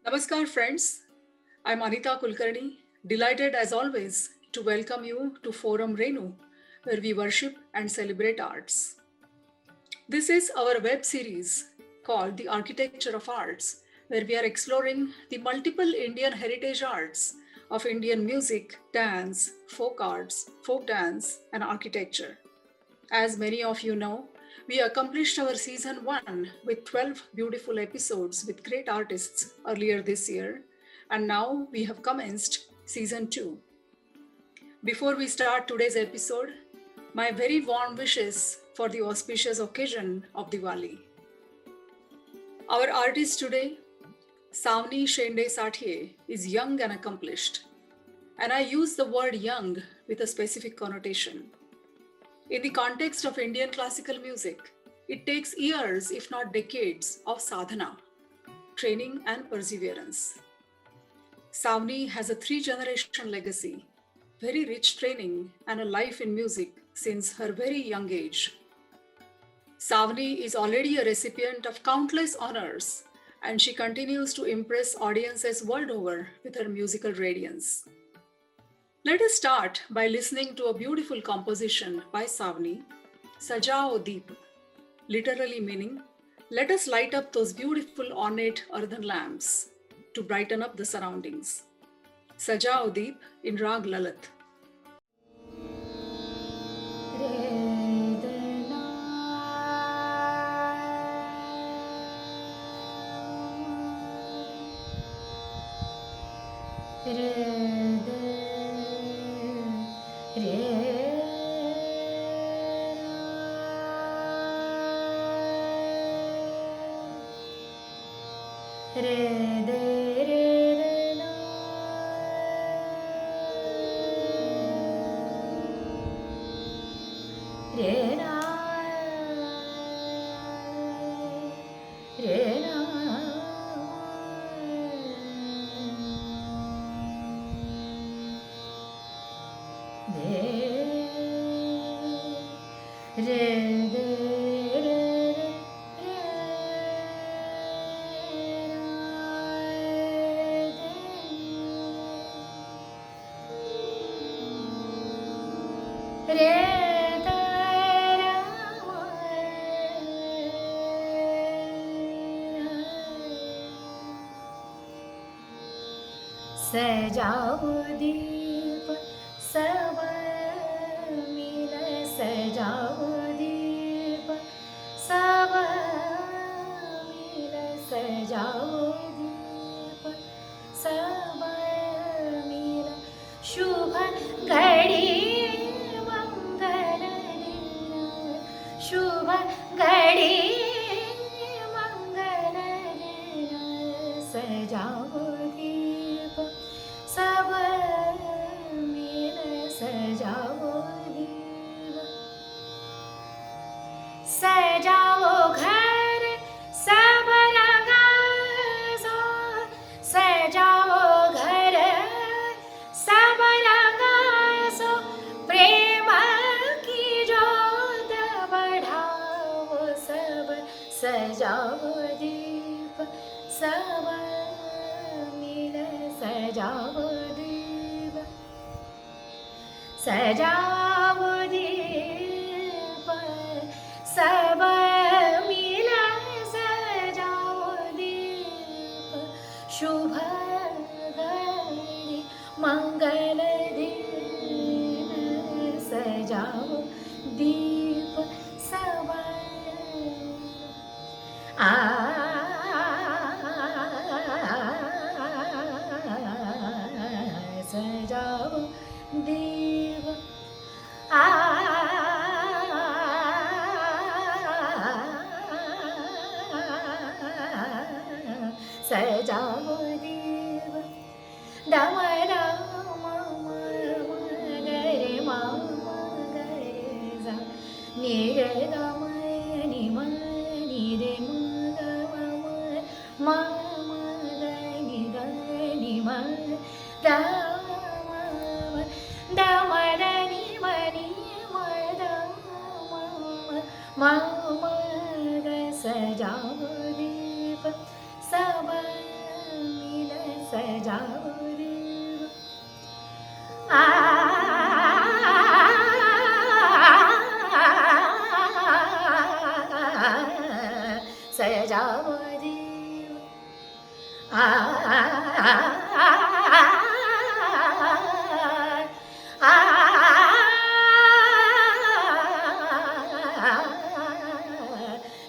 Namaskar, friends. I'm Anita Kulkarni, delighted as always to welcome you to Forum Renu, where we worship and celebrate arts. This is our web series called The Architecture of Arts, where we are exploring the multiple Indian heritage arts of Indian music, dance, folk arts, folk dance, and architecture. As many of you know, we accomplished our season 1 with 12 beautiful episodes with great artists earlier this year, and now we have commenced season 2. Before we start today's episode, my very warm wishes for the auspicious occasion of Diwali. Our artist today, Sawani Shende, is young and accomplished, and I use the word young with a specific connotation. In the context of Indian classical music, it takes years, if not decades, of sadhana, training and perseverance. Sawani has a 3-generation legacy, very rich training and a life in music since her very young age. Sawani is already a recipient of countless honors, and she continues to impress audiences world over with her musical radiance. Let us start by listening to a beautiful composition by Sawani, Sajao Deep, literally meaning, let us light up those beautiful ornate earthen lamps to brighten up the surroundings. Sajao Deep in Raag Lalit. सजाओ दीप सब मिल सजाओ दीप सब मिल सजाओ दीप सब मिल शुभ घड़ी मंगल दिन शुभ घड़ी मंगल दिन सजाओ सब मिल सजाओ दीप सजाओ घर सब रंगासो सजाओ घर सब रंगासो प्रेम की जोत बढ़ाओ सब सजाओ दीप सब सजाओ दीप सजाओ दीप सब मिल सजाओ दीप शुभ घड़ी मंगल दिन सजाओ दीप सब सजाओ दीप सजाओ देव दम राम गरे मा गरे सा नि रे गम नि म नि रे म ग म नि ग नि म द म र नि म म द म ग सजाओ देव सब मिल सजाओ देव सजाओ देव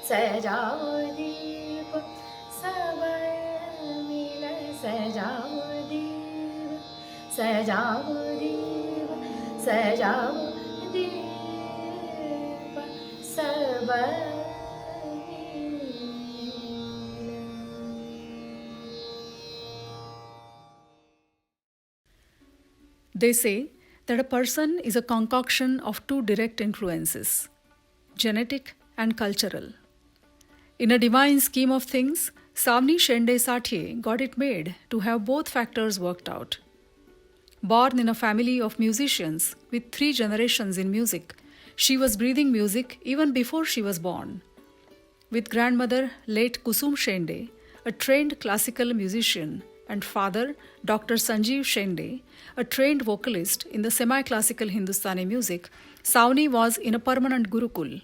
सजाओ दीप सब मिल सजाओ दीप सजाओ दीप सजाओ दीप सब They say that a person is a concoction of two direct influences, genetic and cultural. In a divine scheme of things, Sawani Shende Sathye got it made to have both factors worked out. Born in a family of musicians with 3 generations in music, she was breathing music even before she was born. With grandmother late Kusum Shende, a trained classical musician, and father Dr. Sanjeev Shende, a trained vocalist in the semi-classical Hindustani music, Sawani was in a permanent gurukul.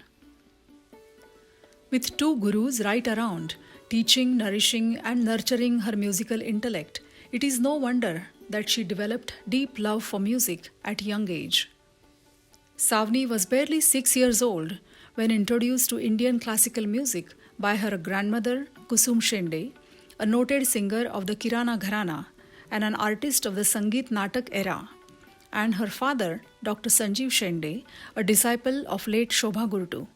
With 2 gurus right around, teaching, nourishing, and nurturing her musical intellect, it is no wonder that she developed deep love for music at young age. Sawani was barely 6 years old when introduced to Indian classical music by her grandmother Kusum Shende, a noted singer of the Kirana Gharana and an artist of the Sangeet Natak era, and her father Dr. Sanjeev Shende, a disciple of late Shobha Gurtu.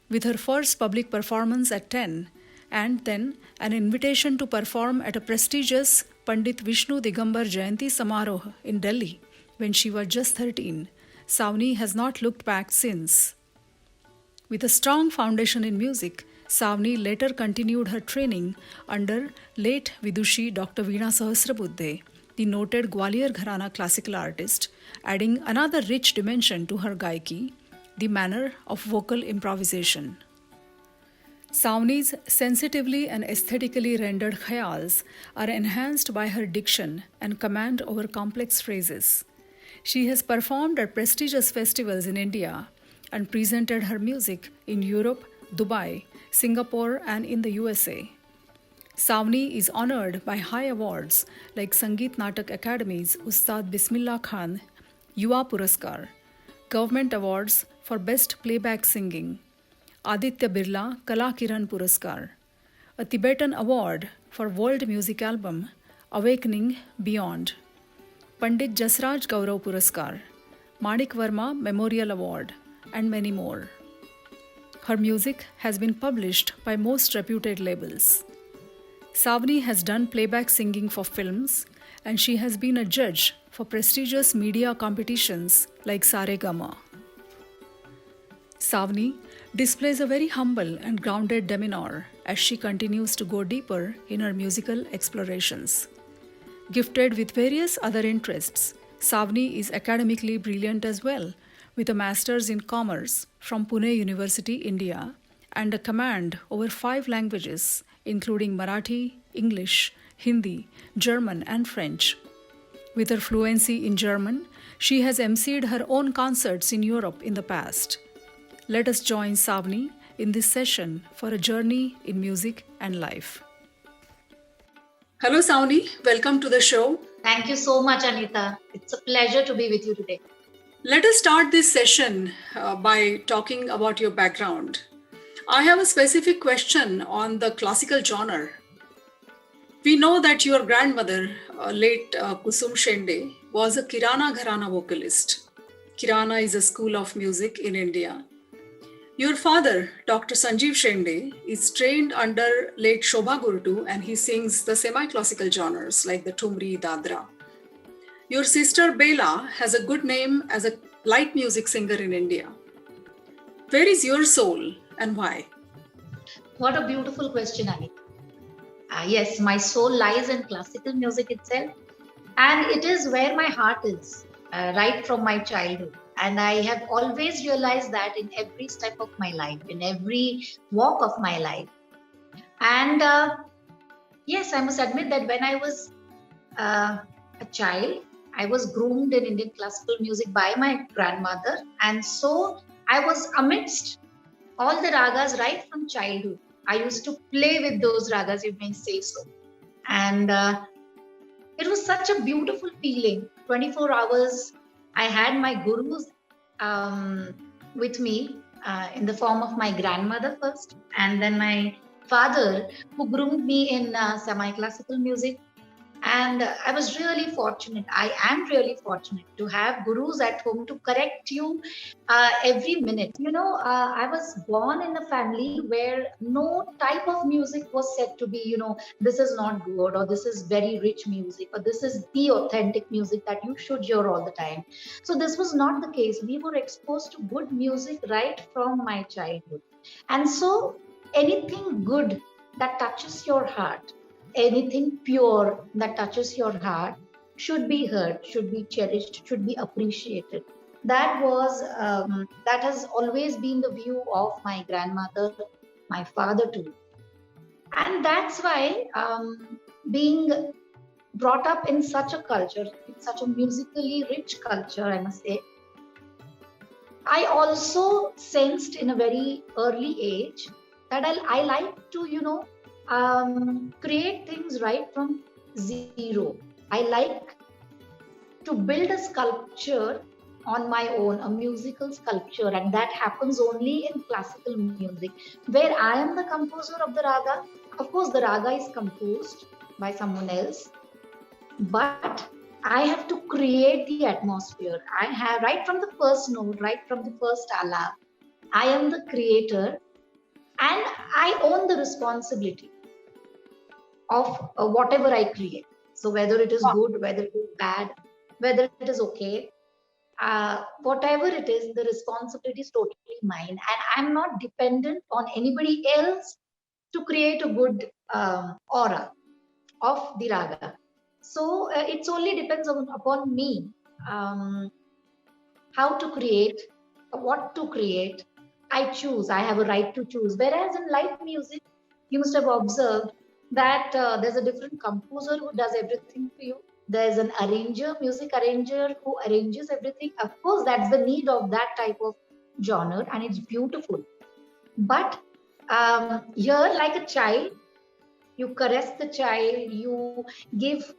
With her first public performance at 10, and then an invitation to perform at a prestigious Pandit Vishnu Digambar Jayanti Samaroh in Delhi when she was just 13, Sawani has not looked back since. With a strong foundation in music, Sawani later continued her training under late Vidushi Dr. Veena Sahasrabuddhe, the noted Gwalior Gharana classical artist, adding another rich dimension to her gaiki, the manner of vocal improvisation. Sawani's sensitively and aesthetically rendered khayals are enhanced by her diction and command over complex phrases. She has performed at prestigious festivals in India and presented her music in Europe, Dubai, Singapore, and in the USA. Sawani is honored by high awards like Sangeet Natak Academy's Ustad Bismillah Khan Yuva Puraskar, government awards for Best Playback Singing, Aditya Birla Kala Kiran Puraskar, a Tibetan award for World Music Album Awakening Beyond, Pandit Jasraj Gaurav Puraskar, Manik Verma Memorial Award, and many more. Her music has been published by most reputed labels. Sawani has done playback singing for films, and she has been a judge for prestigious media competitions like Saregama. Sawani displays a very humble and grounded demeanor as she continues to go deeper in her musical explorations. Gifted with various other interests, Sawani is academically brilliant as well, with a master's in commerce from Pune University, India, and a command over 5 languages, including Marathi, English, Hindi, German, and French. With her fluency in German, she has emceed her own concerts in Europe in the past. Let us join Sawani in this session for a journey in music and life. Hello Sawani, welcome to the show. Thank you so much, Anita. It's a pleasure to be with you today. Let us start this session by talking about your background. I have a specific question on the classical genre. We know that your grandmother, late Kusum Shende, was a Kirana Gharana vocalist. Kirana is a school of music in India. Your father, Dr. Sanjeev Shende, is trained under late Shobha Gurtu and he sings the semi-classical genres like the Tumri, Dadra. Your sister Bela has a good name as a light music singer in India. Where is your soul and why? What a beautiful question, Anita. Yes, my soul lies in classical music itself, and it is where my heart is, right from my childhood. And I have always realized that in every step of my life, in every walk of my life. And yes, I must admit that when I was a child, I was groomed in Indian classical music by my grandmother. And so I was amidst all the ragas right from childhood. I used to play with those ragas, you may say so. And it was such a beautiful feeling. 24 hours, I had my gurus with me in the form of my grandmother first, and then my father, who groomed me in semi-classical music. And I was really fortunate. I am really fortunate to have gurus at home to correct you every minute. I was born in a family where no type of music was said to be, this is not good, or this is very rich music, or this is the authentic music that you should hear all the time. So this was not the case. We were exposed to good music right from my childhood. And so anything good that touches your heart, anything pure that touches your heart should be heard, should be cherished, should be appreciated. That has always been the view of my grandmother, my father too. And that's why being brought up in such a culture, in such a musically rich culture, I must say, I also sensed in a very early age that I like to, create things right from zero. I like to build a sculpture on my own, a musical sculpture, and that happens only in classical music, where I am the composer of the raga. Of course, the raga is composed by someone else, but I have to create the atmosphere. I have, right from the first note, right from the first alap, I am the creator, and I own the responsibility of whatever I create. So whether it is good, whether it is bad, whether it is okay, whatever it is, the responsibility is totally mine, and I'm not dependent on anybody else to create a good aura of the raga. So it only depends upon me, how to create, what to create. I choose. I have a right to choose. Whereas in light music, you must have observed that there's a different composer who does everything for you. There's an arranger, music arranger, who arranges everything. Of course, that's the need of that type of genre, and it's beautiful. But here, like a child, you caress the child, you give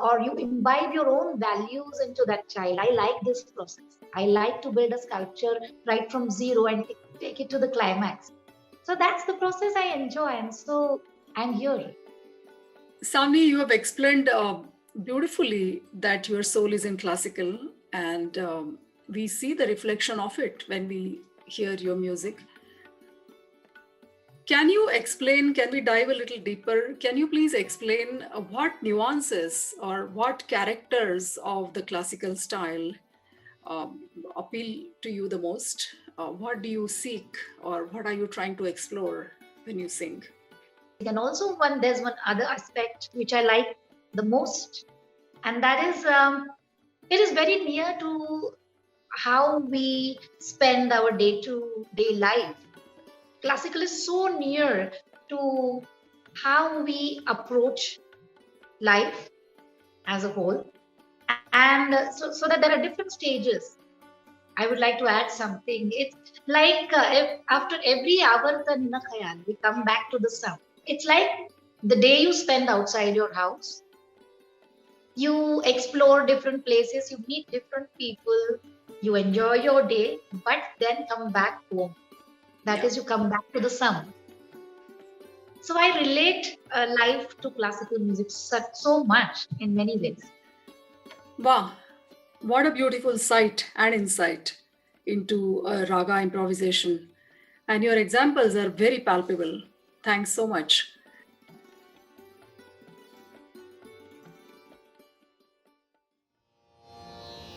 or you imbibe your own values into that child. I like this process. I like to build a sculpture right from zero and take it to the climax. So that's the process I enjoy, and so I'm here. Sawani, you have explained beautifully that your soul is in classical, and we see the reflection of it when we hear your music. Can you explain, can we dive a little deeper? Can you please explain what nuances or what characters of the classical style appeal to you the most? What do you seek, or what are you trying to explore when you sing? And also there's one other aspect which I like the most, and that is it is very near to how we spend our day-to-day life. Classical is so near to how we approach life as a whole, and so that there are different stages. I would like to add something. It's like after every avartan na khayal, we come back to the sound. It's like the day you spend outside your house. You explore different places, you meet different people, you enjoy your day, but then come back home. That is, you come back to the sound. So I relate life to classical music so much in many ways. Wow, what a beautiful sight and insight into raga improvisation. And your examples are very palpable. Thanks so much.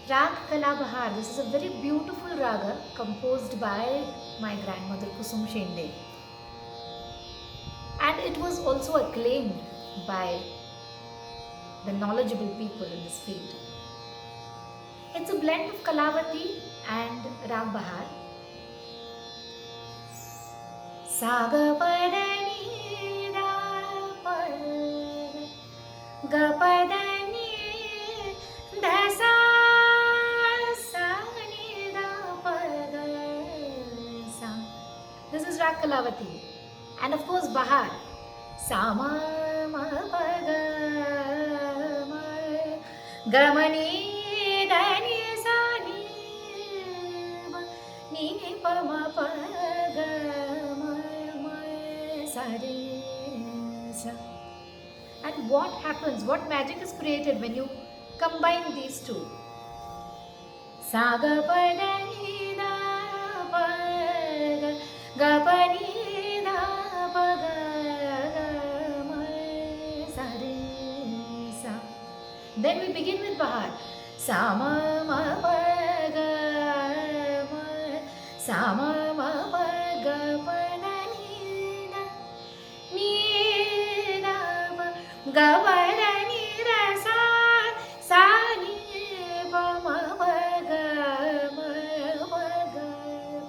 Raag Kalabahar. This is a very beautiful raga composed by my grandmother Kusum Shende. And it was also acclaimed by the knowledgeable people in this field. It's a blend of Kalavati and Raag Bahar. Saga padani da pad ga padani da sa sa ni da pad sa. This is Raag Kalavati. And of course Bahar. Sama ma pa ga ma ga ma ni da ni sa ni ma ni pa ma pa ga ma ma sa re sa. And what happens? What magic is created when you combine these two? Sa ga pa da ni da pa ga ga pa ni da pa ga ga ma sa re sa. Then we begin with Bahar. Sa ma ma pa ga ma sa ma ma pa ga pa da ni da ni da pa ga pa da ni da sa sa ni pa ma pa ga ma pa ga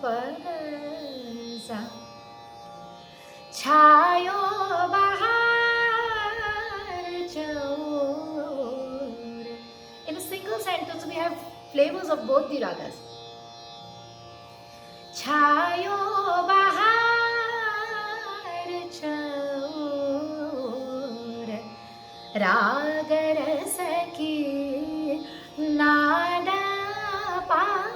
pa ga sa. Chayo bahar chaur. In a single sentence, we have flavors of both the ragas. Chayo bahar chaur. Raag rasa ki nada par.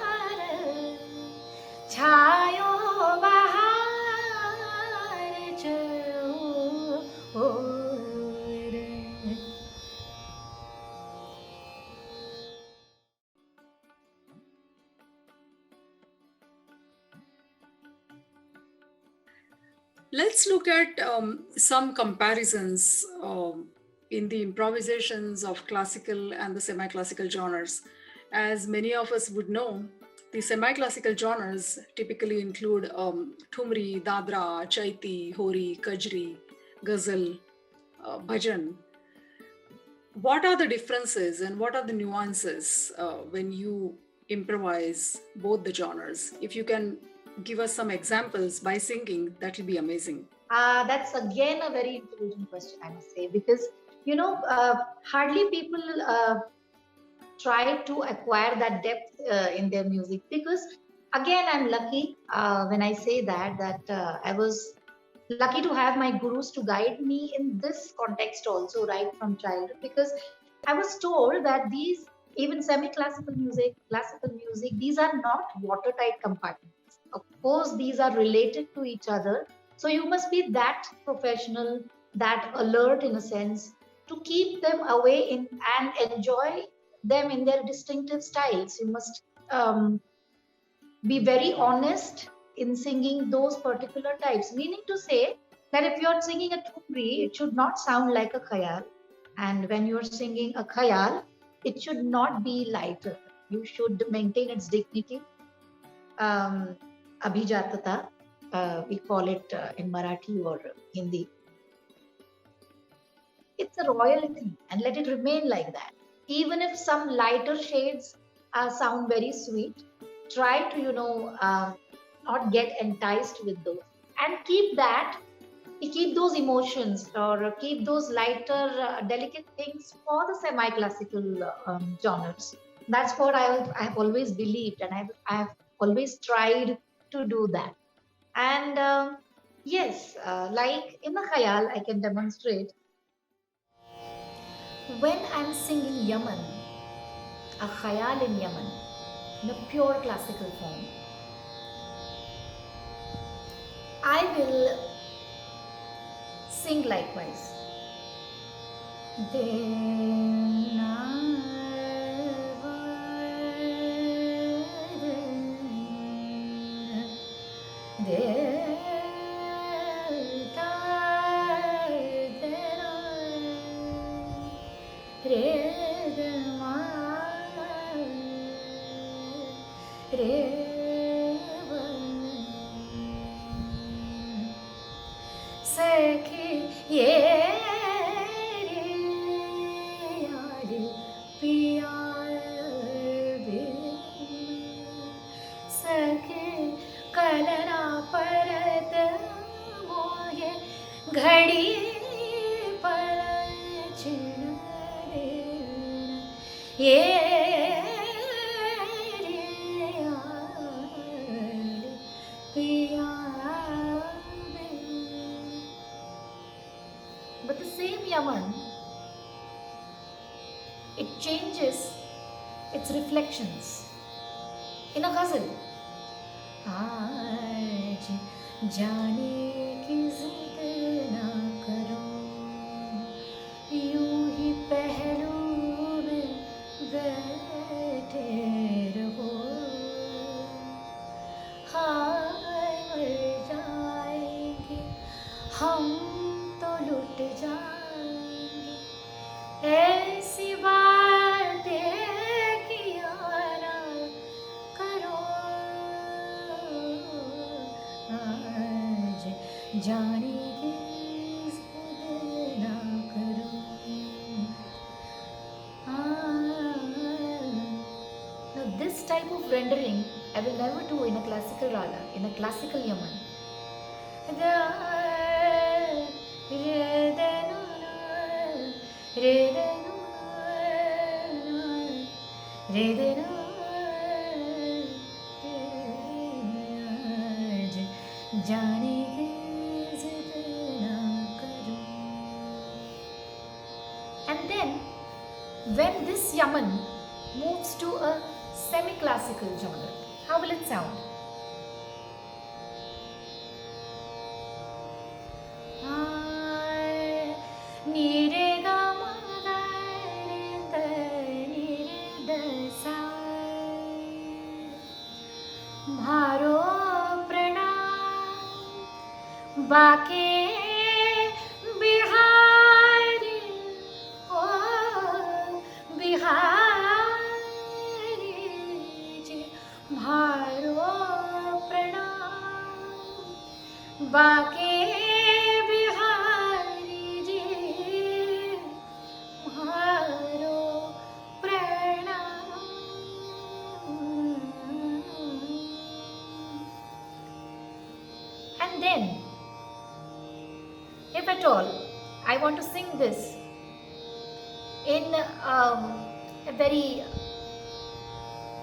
Chayo bahar chaur. Let's look at some comparisons in the improvisations of classical and the semi-classical genres. As many of us would know, the semi-classical genres typically include thumri, dadra, chaiti, hori, kajri, ghazal, bhajan. What are the differences and what are the nuances when you improvise both the genres? If you can give us some examples by singing, that will be amazing. That's again a very intelligent question, I must say, because hardly people try to acquire that depth in their music. Because again, I'm lucky when I say that I was lucky to have my gurus to guide me in this context also right from childhood, because I was told that these, even semi-classical music, classical music, these are not watertight compartments. Of course, these are related to each other. So you must be that professional, that alert in a sense, to keep them away and enjoy them in their distinctive styles. You must be very honest in singing those particular types. Meaning to say that if you're singing a thumri, it should not sound like a khayal. And when you're singing a khayal, it should not be lighter. You should maintain its dignity. Abhijatata, we call it in Marathi or Hindi. It's a royalty, and let it remain like that. Even if some lighter shades sound very sweet, try to not get enticed with those, and keep those emotions, or keep those lighter delicate things for the semi-classical genres. That's what I've always believed, and I've always tried to do that. And yes, like in the khayal, I can demonstrate when I'm singing Yaman, a khayal in Yaman, in a pure classical form. I will sing likewise. De घड़ी पलचन देना ये पिया बिन. But the same Yaman, it changes its reflections in a ghazal. आज जाने की जिद ना करो, यूं ही पहलू में बैठे रहो. हाय मर जाएंगे हम तो लुट जाएंगे, ऐसी बातें किया ना करो. आज जाने की जिद ना करो. Now this type of rendering I will never do in a classical raga, in a classical Yaman. जाने की जिद ना करो. And then when this Yaman moves to a semi-classical genre, how will it sound? Ni re ga ma ga re da ni re da sa. Mharo pranam baake bihari, oh bihari ji. Mharo pranam baake bihari ji. Mharo pranam. And then, if at all I want to sing this in a very,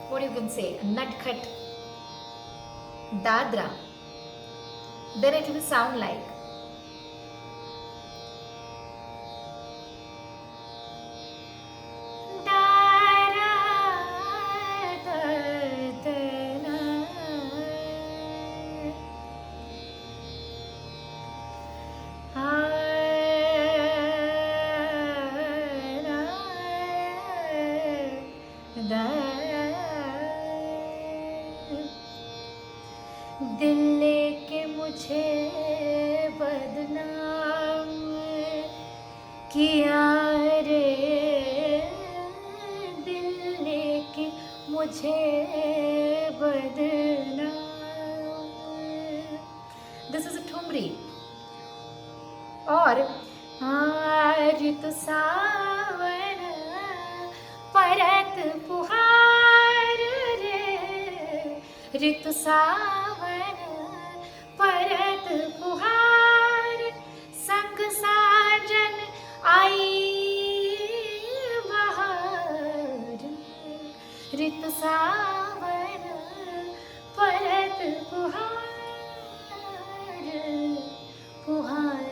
what you can say, a nutcut dadra, then it will sound like दिल लेके मुझे बदनाम किया रे, दिल लेके मुझे बदनाम. This is a thumri. और ऋतु सावन परत पुहार रे, ऋतु सावन परत पुहार, संग साजन आई बहार. ऋतु सावन परत पुहार, पुहार.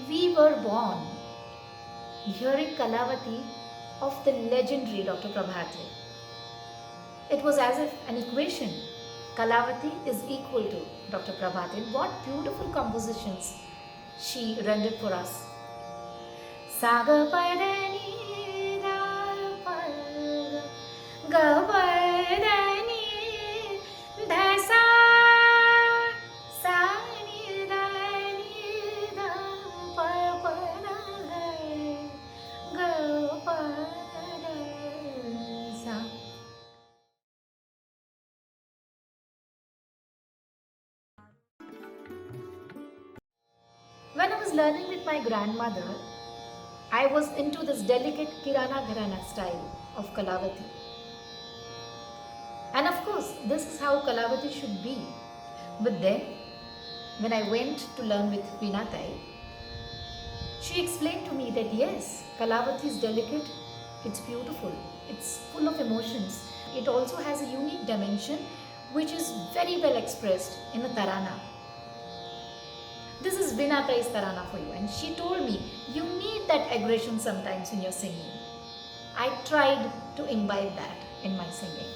We were born hearing Kalavati of the legendary Dr. Prabhati. It was as if an equation. Kalavati is equal to Dr. Prabhati. What beautiful compositions she rendered for us. Saga padani da paga, ga padani dhasa, sani dani da pa pada ga pada sa. When I was learning with my grandmother, I was into this delicate Kirana Gharana style of Kalavati. And of course, this is how Kalavati should be. But then, when I went to learn with Vinatai, she explained to me that yes, Kalavati is delicate, it's beautiful, it's full of emotions. It also has a unique dimension which is very well expressed in a tarana. This is Vinatai's tarana for you, and she told me you need that aggression sometimes in your singing. I tried to imbibe that in my singing.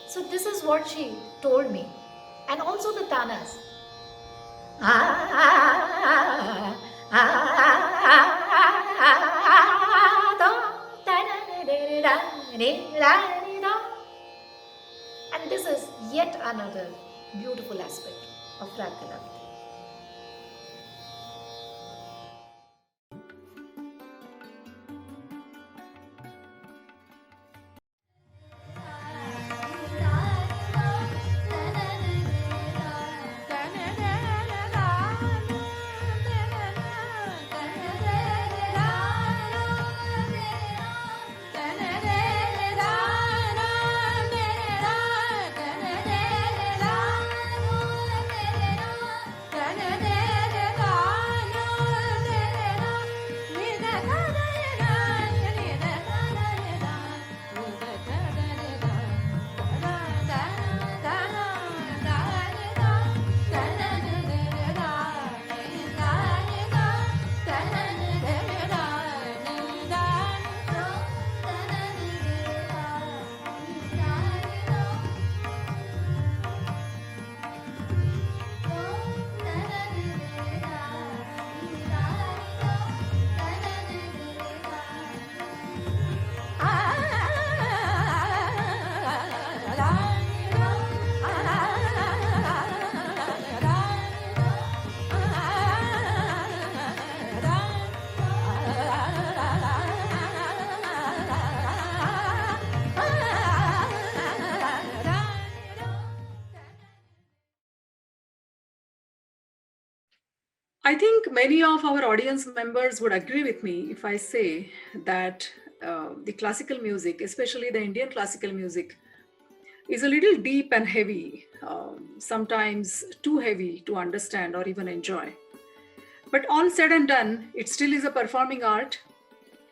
So this is what she told me, and also the tanas. And this is yet another beautiful aspect of Rag Kalavati. I think many of our audience members would agree with me if I say that the classical music, especially the Indian classical music, is a little deep and heavy, sometimes too heavy to understand or even enjoy. But all said and done, it still is a performing art,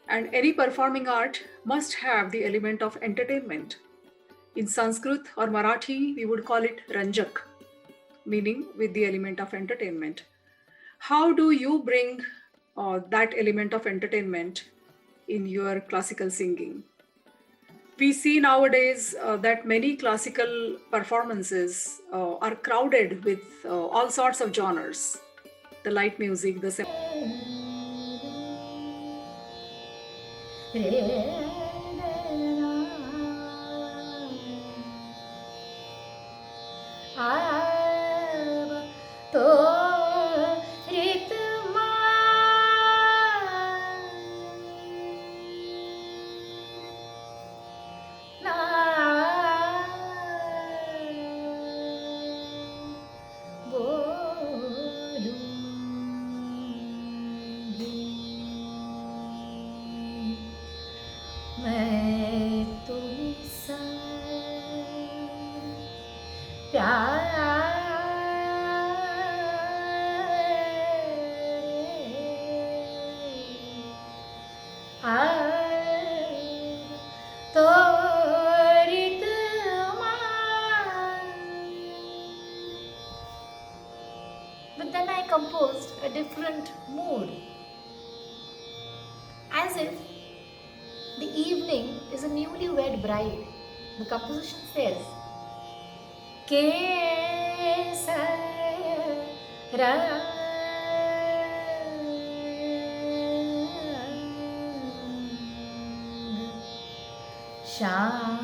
and any performing art must have the element of entertainment. In Sanskrit or Marathi, we would call it Ranjak, meaning with the element of entertainment. How do you bring that element of entertainment in your classical singing? We see nowadays that many classical performances are crowded with all sorts of genres, the light music, the But then I composed a different mood, as if the evening is a newlywed bride. The composition says, Kesara Sham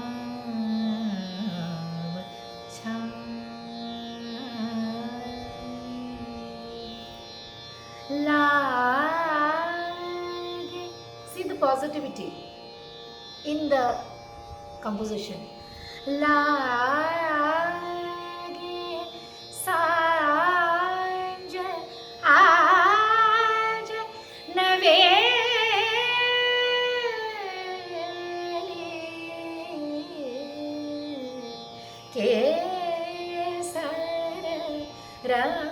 assertivity in the composition. Lage sanj aaj naveli kesar rang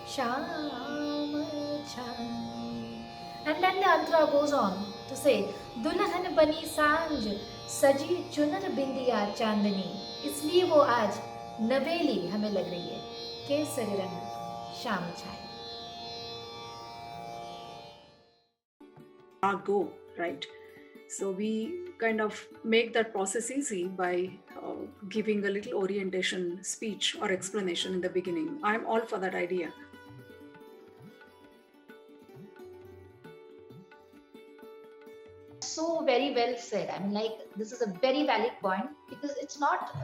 sham chai. And then the antara goes on to say, दुल्हन बनी सांझ सजी चुनर बिंदिया चांदनी, इसलिए वो आज नवेली हमें लग रही है, केसरी रंग शाम छाए. Go, right? So we kind of make that process easy by giving a little orientation speech or explanation in the beginning. I'm all for that idea. So very well said. I mean, like, this is a very valid point, because it's not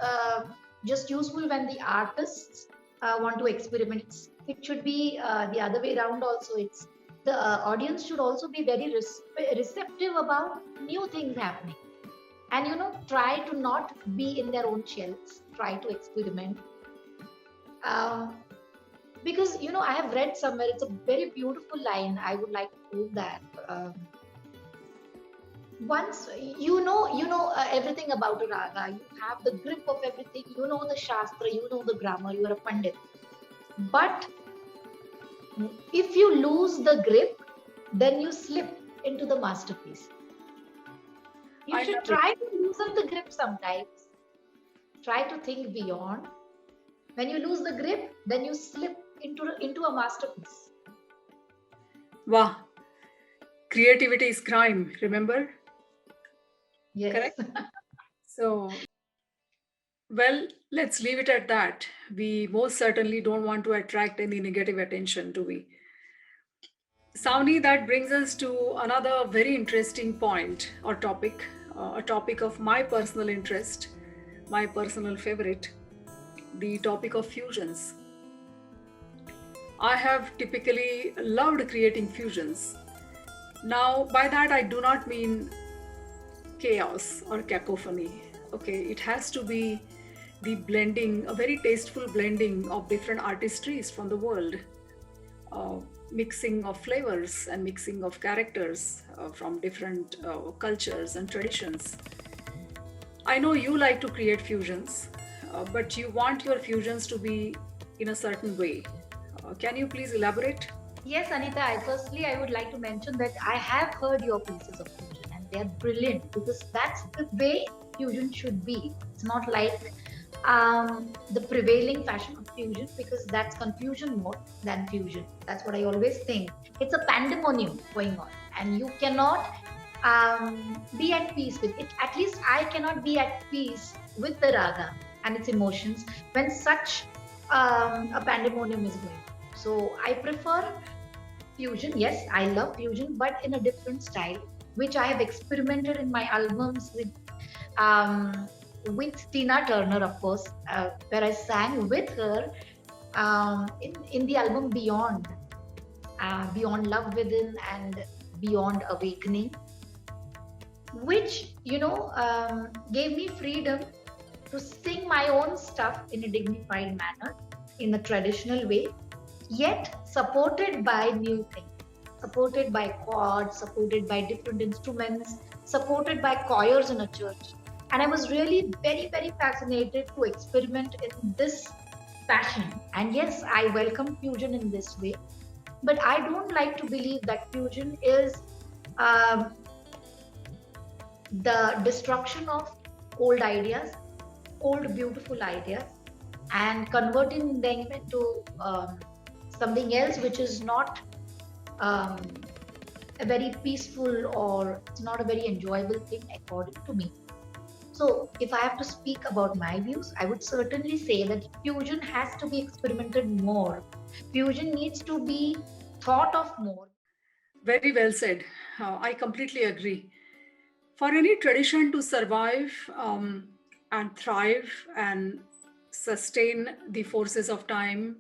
just useful when the artists want to experiment. It should be the other way around also. It's the audience should also be very receptive about new things happening, and try to not be in their own shells, try to experiment. Because I have read somewhere, it's a very beautiful line, I would like to quote that. Once everything about a raga, you have the grip of everything, the shastra, the grammar, you are a pandit. But if you lose the grip, then you slip into the masterpiece. You should try to loosen the grip sometimes. Try to think beyond. When you lose the grip, then you slip into a masterpiece. Wow. Creativity is crime, remember? Yes. Correct? So, well, let's leave it at that. We most certainly don't want to attract any negative attention, do we? Sawani, that brings us to another very interesting point or topic, a topic of my personal interest, my personal favorite, the topic of fusions. I have typically loved creating fusions. Now, by that, I do not mean chaos or cacophony. Okay, it has to be the blending, a very tasteful blending of different artistries from the world, mixing of flavors and mixing of characters from different cultures and traditions. I know you like to create fusions, but you want your fusions to be in a certain way. Can you please elaborate? Yes, Anita, I would like to mention that I have heard your pieces of fusion, and they're brilliant, because that's the way fusion should be. It's not like the prevailing fashion of fusion, because that's confusion more than fusion. That's what I always think. It's a pandemonium going on, and you cannot be at peace with it. At least I cannot be at peace with the raga and its emotions when such a pandemonium is going on. So I prefer fusion. Yes, I love fusion, but in a different style, which I have experimented in my albums with Tina Turner, of course, where I sang with her in the album Beyond Love Within and Beyond Awakening, which gave me freedom to sing my own stuff in a dignified manner, in a traditional way, yet supported by new things, supported by chords, supported by different instruments, supported by choirs in a church. And I was really very, very fascinated to experiment in this fashion. And yes, I welcome fusion in this way. But I don't like to believe that fusion is the destruction of old ideas, old beautiful ideas, and converting them into something else which is not a very peaceful, or it's not a very enjoyable thing according to me. So if I have to speak about my views, I would certainly say that fusion has to be experimented more. Fusion needs to be thought of more. Very well said. I completely agree. For any tradition to survive and thrive and sustain the forces of time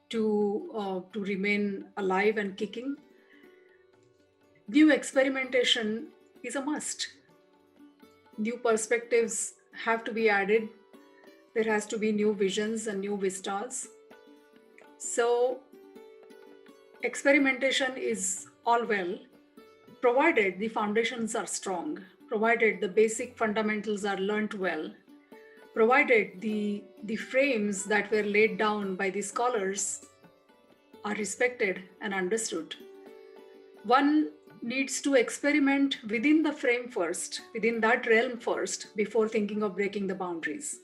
to remain alive and kicking, New experimentation is a must. New perspectives have to be added. There has to be new visions and new vistas. So experimentation is all well, provided the foundations are strong, provided the basic fundamentals are learnt well, provided the frames that were laid down by the scholars are respected and understood. One needs to experiment within the frame first, within that realm first, before thinking of breaking the boundaries.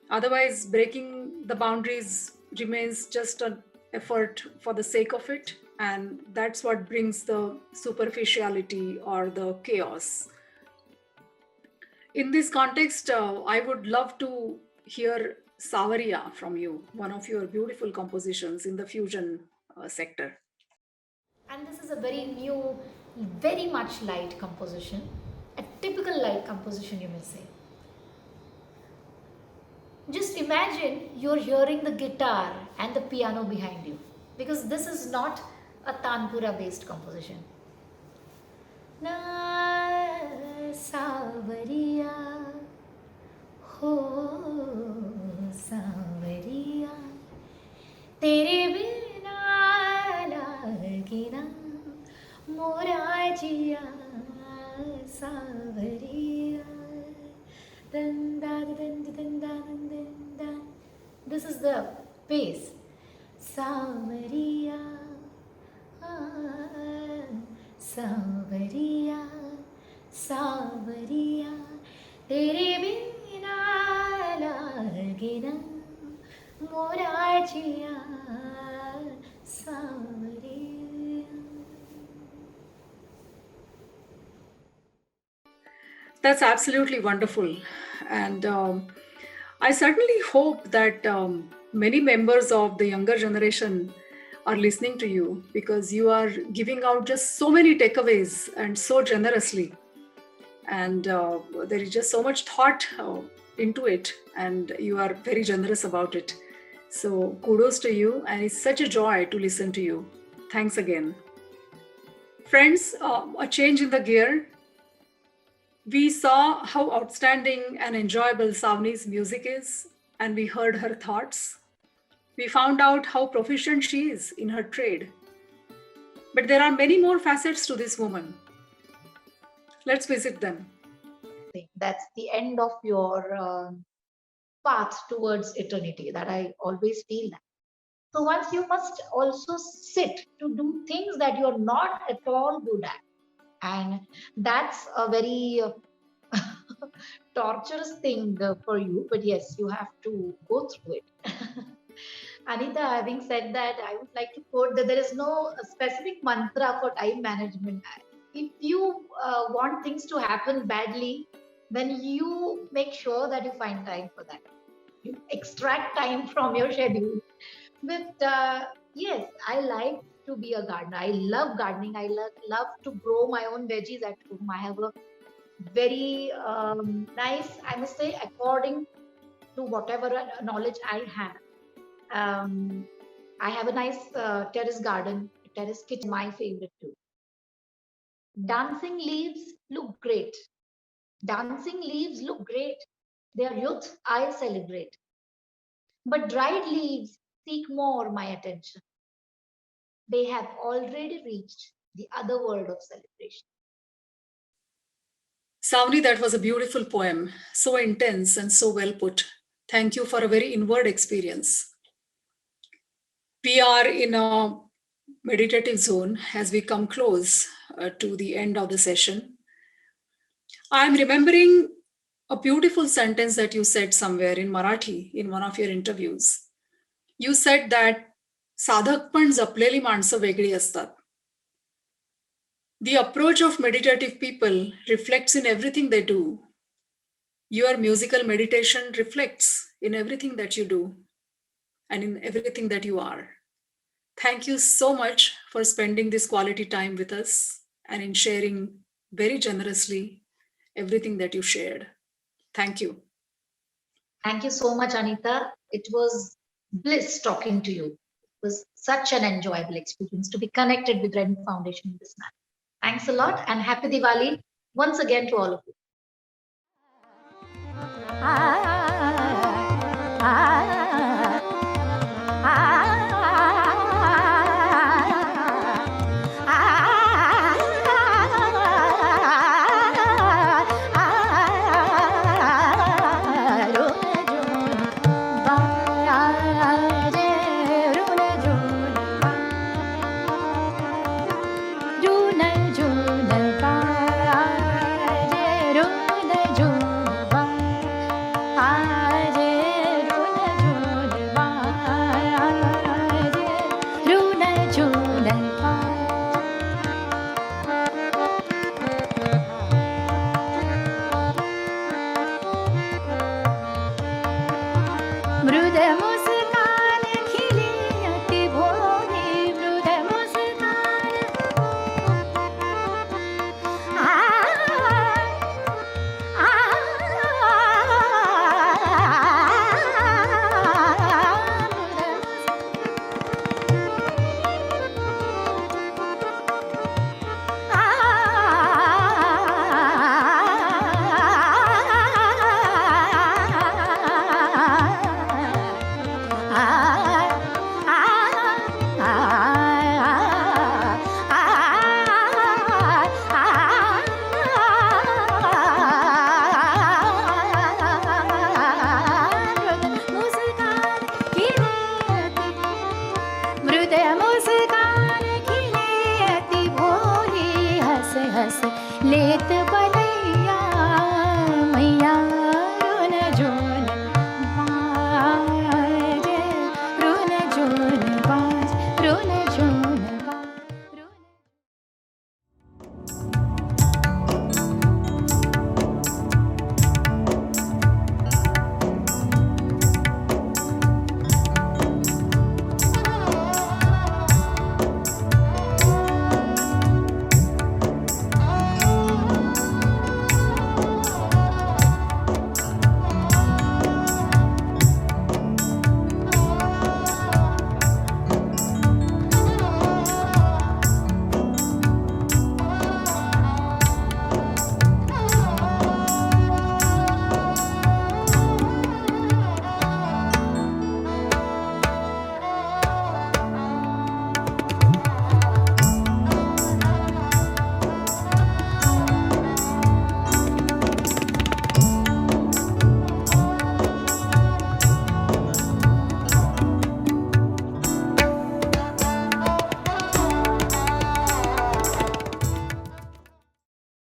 Otherwise, breaking the boundaries remains just an effort for the sake of it, and that's what brings the superficiality or the chaos. In this context, I would love to hear Savaria from you, one of your beautiful compositions in the fusion sector. And this is a very new, very much light composition, a typical light composition, you may say. Just imagine you're hearing the guitar and the piano behind you, because this is not a tanpura based composition. Na Savariya, ho Savariya, tere bina lage na mora jiya Savariya. This is the bass. Savariya, Savariya, Savariya, tere bina lage na mora jiya Savariya. That's absolutely wonderful. And I certainly hope that many members of the younger generation are listening to you, because you are giving out just so many takeaways and so generously. And there is just so much thought into it, and you are very generous about it. So kudos to you, and it's such a joy to listen to you. Thanks again. Friends, a change in the gear. We saw how outstanding and enjoyable Sawani's music is, and we heard her thoughts. We found out how proficient she is in her trade. But there are many more facets to this woman. Let's visit them. That's the end of your path towards eternity, that I always feel that. So once you must also sit to do things that you're not at all good at. And that's a very torturous thing for you, but yes, you have to go through it. Anita, having said that, I would like to quote that there is no specific mantra for time management. If you want things to happen badly, then you make sure that you find time for that. You extract time from your schedule. But yes, I like to be a gardener. I love gardening. I love to grow my own veggies at home. I have a very nice, I must say, according to whatever knowledge I have. I have a nice terrace garden. Terrace kitchen, my favorite too. Dancing leaves look great. Dancing leaves look great. Their youth I celebrate. But dried leaves seek more my attention. They have already reached the other world of celebration. Sawani, that was a beautiful poem, so intense and so well put. Thank you for a very inward experience. We are in a meditative zone as we come close to the end of the session. I'm remembering a beautiful sentence that you said somewhere in Marathi in one of your interviews. You said that साधक पण जपलेली माणसं वेगळी असतात. The approach of meditative people reflects in everything they do. Your musical meditation reflects in everything that you do and in everything that you are. Thank you so much for spending this quality time with us and in sharing very generously everything that you shared. Thank you. Thank you so much, Anita. It was bliss talking to you. It was such an enjoyable experience to be connected with Renu Foundation in this manner. Thanks a lot and happy Diwali once again to all of you.